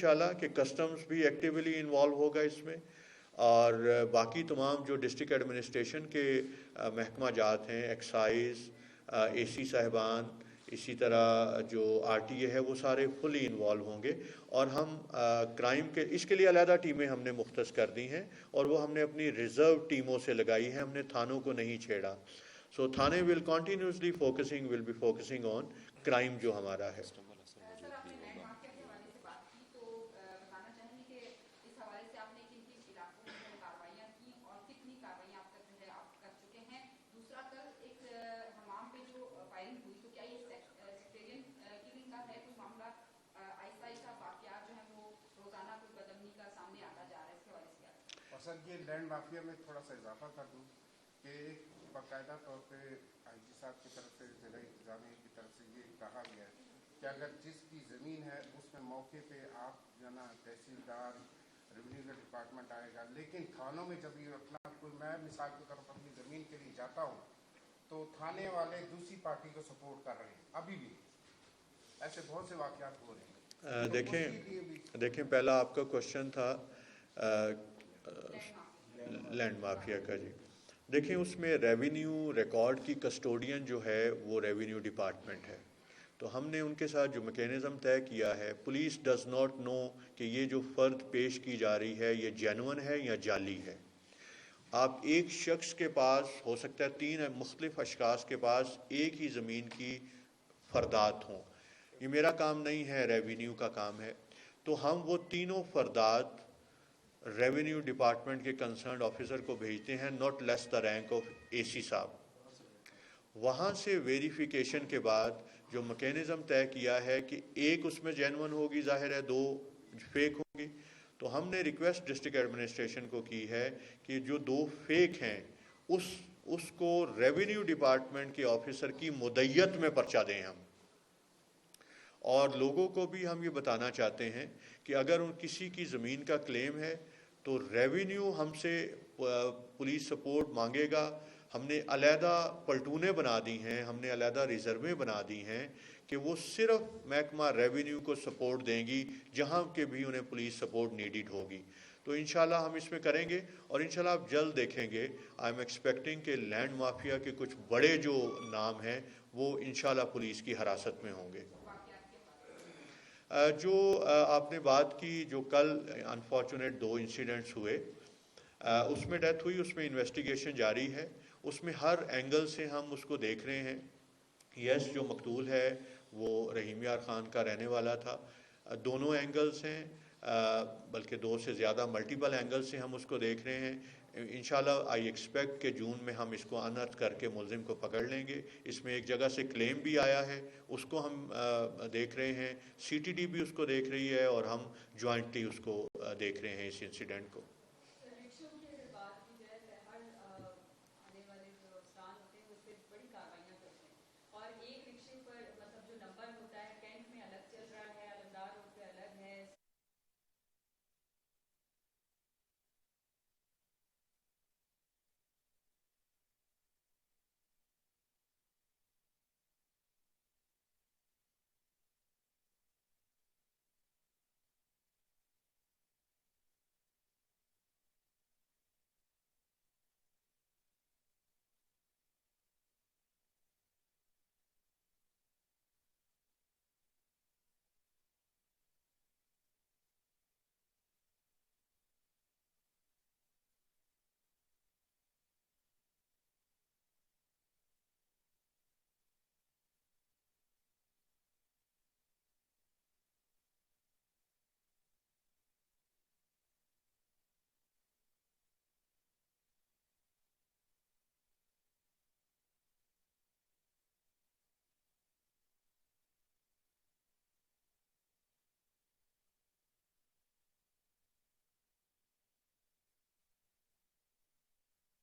انشاءاللہ کہ کسٹمز بھی ایکٹیولی انوالو ہوگا اس میں، اور باقی تمام جو ڈسٹرکٹ ایڈمنسٹریشن کے محکمہ جات ہیں، ایکسائز، اے سی صاحبان، اسی طرح جو آر ٹی اے ہے، وہ سارے فلی انوالو ہوں گے، اور ہم کرائم کے اس کے لیے علیحدہ ٹیمیں ہم نے مختص کر دی ہیں، اور وہ ہم نے اپنی ریزرو ٹیموں سے لگائی ہیں، ہم نے تھانوں کو نہیں چھیڑا. سو تھانے will continuously will be focusing on crime جو ہمارا ہے. سر آپ نے لینڈ مافیا کے حوالے سے بات کی، تو بتانا چاہیں گے کہ اس حوالے سے آپ نے کن کن علاقوں میں کارروائیاں کی اور کتنی کارروائیاں آپ تک جو ہے آپ کر چکے ہیں؟ دوسرا، کل ایک حمام پہ جو فائرنگ ہوئی، تو کیا یہ سیکٹیرین کلنگ کا ہے کوئی معاملہ؟ آہستہ آہستہ واقعات جو ہیں وہ روزانہ کوئی بدامنی کا سامنے آتا جا رہا ہے، اس کے حوالے سے کیا؟ اور سر یہ لینڈ مافیا میں تھوڑا سا اضافہ کر دوں کہ ایک باقاعدہ طور پہ آئی جی صاحب کی طرف سے، ضلع انتظامیہ کی طرف سے یہ کہا گیا ہے کہ اگر جس کی زمین ہے اس میں موقع پہ آپ جو نا تحصیلدار، ریونیو کا ڈپارٹمنٹ آئے گا، لیکن تھانوں میں جب یہ اپنا کوئی، میں مثال کے طور پر اپنی زمین کے لیے جاتا ہوں تو تھانے والے دوسری پارٹی کو سپورٹ کر رہے ہیں، ابھی بھی ایسے بہت سے واقعات ہو رہے ہیں. دیکھیں پہلا آپ کا کوشچن تھا لینڈ مافیا کا. جی دیکھیں، اس میں ریونیو ریکارڈ کی کسٹوڈین جو ہے وہ ریونیو ڈپارٹمنٹ ہے، تو ہم نے ان کے ساتھ جو میکینزم طے کیا ہے، پولیس ڈز ناٹ نو کہ یہ جو فرد پیش کی جا رہی ہے یہ جینون ہے یا جعلی ہے. آپ ایک شخص کے پاس ہو سکتا ہے 3 مختلف اشخاص کے پاس ایک ہی زمین کی فردات ہوں. یہ میرا کام نہیں ہے، ریونیو کا کام ہے. تو ہم وہ تینوں فردات ریونیو ڈپارٹمنٹ کے کنسرنڈ آفیسر کو بھیجتے ہیں، not less the rank of A C صاحب. وہاں سے ویریفیکیشن کے بعد جو میکینزم طے کیا ہے کہ ایک اس میں جینون ہوگی، ظاہر ہے 2 فیک ہوں گی، تو ہم نے ریکویسٹ ڈسٹرکٹ ایڈمنسٹریشن کو کی ہے کہ جو 2 فیک ہیں اس کو ریونیو ڈپارٹمنٹ کے آفیسر کی مدیت میں پرچہ دیں ہم. اور لوگوں کو بھی ہم یہ بتانا چاہتے ہیں کہ اگر ان کسی کی زمین کا کلیم ہے تو ریونیو ہم سے پولیس سپورٹ مانگے گا. ہم نے علیحدہ پلٹونیں بنا دی ہیں، ہم نے علیحدہ ریزرویں بنا دی ہیں کہ وہ صرف محکمہ ریونیو کو سپورٹ دیں گی جہاں کے بھی انہیں پولیس سپورٹ نیڈیڈ ہوگی. تو انشاءاللہ ہم اس میں کریں گے، اور انشاءاللہ آپ جلد دیکھیں گے. آئی ایم ایکسپیکٹنگ کہ لینڈ مافیا کے کچھ بڑے جو نام ہیں وہ انشاءاللہ پولیس کی حراست میں ہوں گے. جو آپ نے بات کی، جو کل انفارچونیٹ 2 انسیڈنٹس ہوئے، اس میں ڈیتھ ہوئی، اس میں انویسٹیگیشن جاری ہے. اس میں ہر اینگل سے ہم اس کو دیکھ رہے ہیں. یس، جو مقتول ہے وہ رحیم یار خان کا رہنے والا تھا. دونوں اینگلز ہیں، بلکہ 2 سے زیادہ ملٹیپل اینگل سے ہم اس کو دیکھ رہے ہیں. انشاءاللہ آئی ایکسپیکٹ کہ جون میں ہم اس کو انرتھ کر کے ملزم کو پکڑ لیں گے. اس میں ایک جگہ سے کلیم بھی آیا ہے، اس کو ہم دیکھ رہے ہیں. سی ٹی ڈی بھی اس کو دیکھ رہی ہے، اور ہم جوائنٹلی اس کو دیکھ رہے ہیں اس انسیڈنٹ کو.